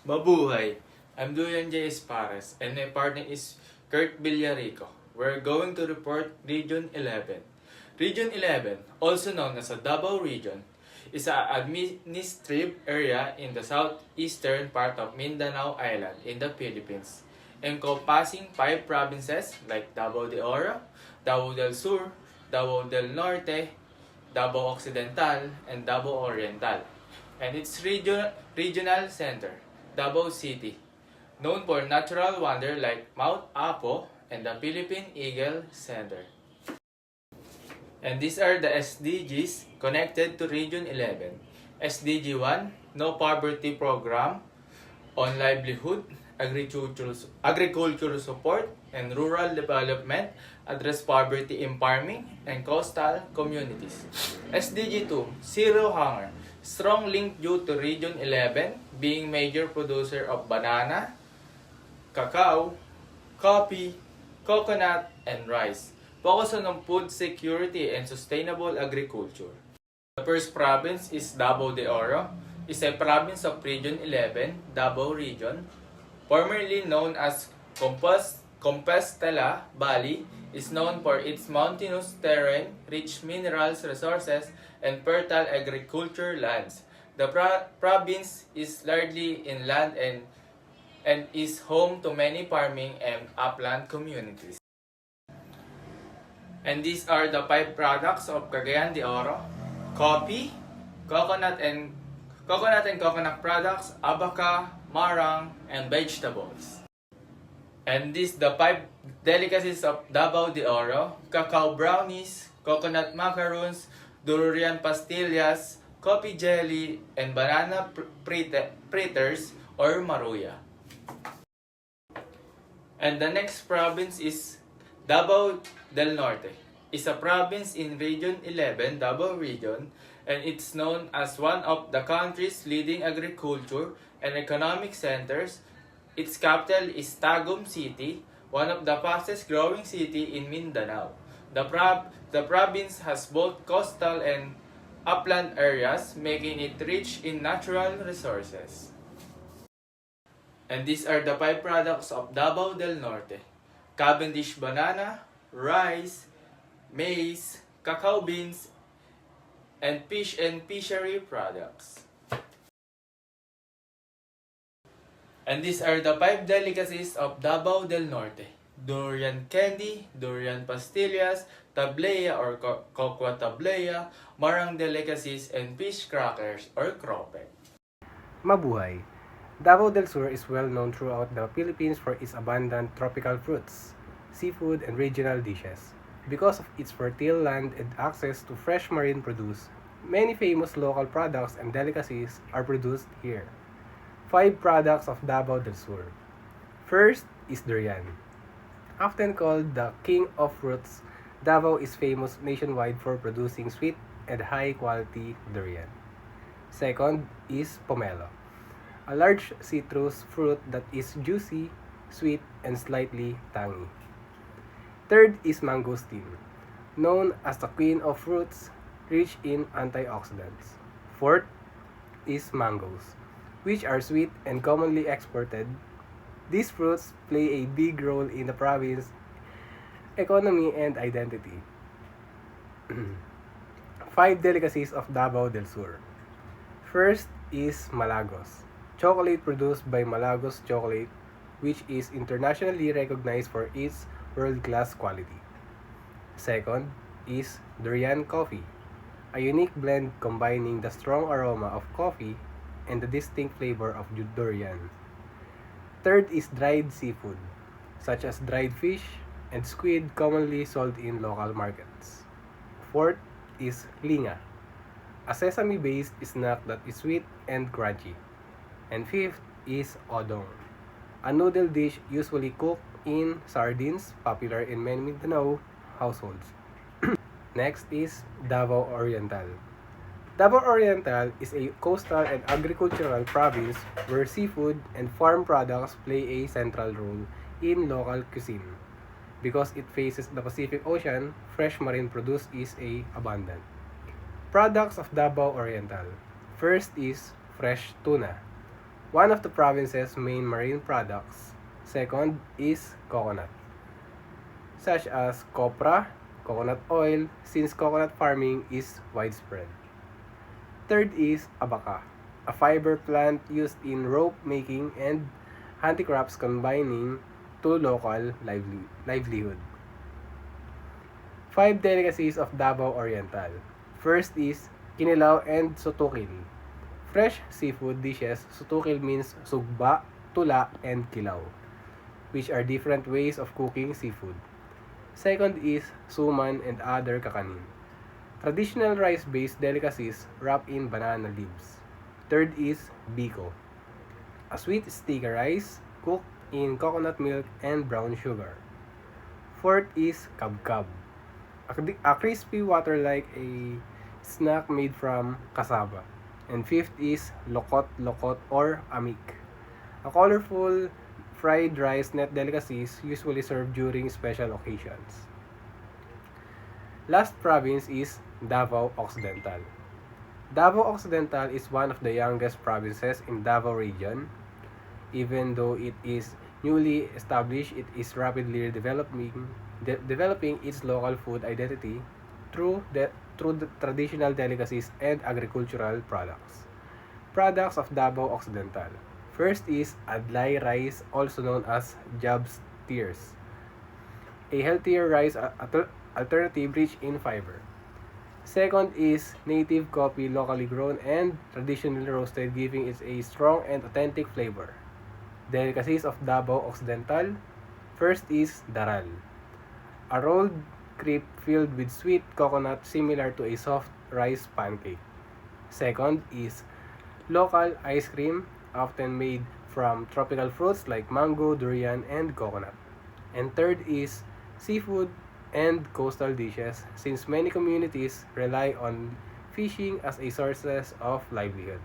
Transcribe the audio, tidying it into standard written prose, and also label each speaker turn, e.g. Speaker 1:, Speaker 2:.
Speaker 1: Mabuhay! I'm Duyan J. Espares and my partner is Kurt Villarico. We're going to report Region 11. Region 11, also known as the Davao Region, is an administrative area in the southeastern part of Mindanao Island in the Philippines, encompassing 5 provinces like Davao de Oro, Davao del Sur, Davao del Norte, Davao Occidental, and Davao Oriental, and its regional center, Davao City, known for natural wonder like Mount Apo and the Philippine Eagle Center. And these are the SDGs connected to Region 11. SDG 1, No Poverty Program on Livelihood, Agricultural Support, and Rural Development, address poverty in farming and coastal communities. SDG 2, Zero Hunger, strong link due to Region 11 being major producer of banana, cacao, coffee, coconut, and rice. Focus on food security and sustainable agriculture. The first province is Davao de Oro. It's a province of Region 11, Davao Region, formerly known as Compostela Valley, is known for its mountainous terrain, rich minerals resources, and fertile agriculture lands. The province is largely inland and is home to many farming and upland communities. And these are the 5 products of Cagayan de Oro: coffee, coconut and coconut products, abaca, marang, and vegetables. And these the 5 delicacies of Davao de Oro: cacao brownies, coconut macaroons, durian pastillas, coffee jelly, and banana fritters or maruya. And the next province is Davao del Norte. It's a province in Region 11, Davao Region, and it's known as one of the country's leading agriculture and economic centers. Its capital is Tagum City, one of the fastest growing city in Mindanao. The province has both coastal and upland areas, making it rich in natural resources. And these are the 5 products of Davao del Norte: Cavendish banana, rice, maize, cacao beans, and fish and fishery products. And these are the 5 delicacies of Davao del Norte: durian candy, durian pastillas, tablea or cocoa tablea, marang delicacies, and fish crackers or crope.
Speaker 2: Mabuhay! Davao del Sur is well known throughout the Philippines for its abundant tropical fruits, seafood, and regional dishes. Because of its fertile land and access to fresh marine produce, many famous local products and delicacies are produced here. 5 products of Davao del Sur. First is durian. Often called the king of fruits, Davao is famous nationwide for producing sweet and high-quality durian. Second is pomelo, a large citrus fruit that is juicy, sweet, and slightly tangy. Third is mangosteen, known as the queen of fruits, rich in antioxidants. Fourth is mangoes, which are sweet and commonly exported. These fruits play a big role in the province's economy and identity. 5 delicacies of Davao del Sur. First is Malagos, chocolate produced by Malagos Chocolate, which is internationally recognized for its world-class quality. Second is durian coffee, a unique blend combining the strong aroma of coffee and the distinct flavor of durian. Third is dried seafood, such as dried fish and squid commonly sold in local markets. Fourth is linga, a sesame-based snack that is sweet and crunchy. And fifth is odong, a noodle dish usually cooked in sardines, popular in many Mindanao households. Next is Davao Oriental. Davao Oriental is a coastal and agricultural province where seafood and farm products play a central role in local cuisine. Because it faces the Pacific Ocean, fresh marine produce is abundant. Products of Davao Oriental. First is fresh tuna, one of the province's main marine products. Second is coconut, such as copra, coconut oil, since coconut farming is widespread. Third is abaca, a fiber plant used in rope making and handicrafts combining to local livelihood. Five delicacies of Davao Oriental. First is kinilaw and sutukil. Fresh seafood dishes, sutukil means sugba, tula, and kilaw, which are different ways of cooking seafood. Second is suman and other kakanin. Traditional rice-based delicacies wrapped in banana leaves. Third is biko, a sweet sticky rice cooked in coconut milk and brown sugar. Fourth is kabkab, a crispy water-like a snack made from cassava. And fifth is lokot-lokot or amik, a colorful fried rice net delicacies usually served during special occasions. Last province is Davao Occidental. Davao Occidental is one of the youngest provinces in Davao region. Even though it is newly established, it is rapidly developing its local food identity through the traditional delicacies and agricultural products. Products of Davao Occidental. First is Adlay rice, also known as Job's Tears, a healthier rice alternative rich in fiber. Second is native coffee, locally grown and traditionally roasted, giving it a strong and authentic flavor. Delicacies of Davao Occidental. First is daral, a rolled crepe filled with sweet coconut similar to a soft rice pancake. Second is local ice cream, often made from tropical fruits like mango, durian, and coconut. And third is seafood and coastal dishes, since many communities rely on fishing as a sources of livelihood.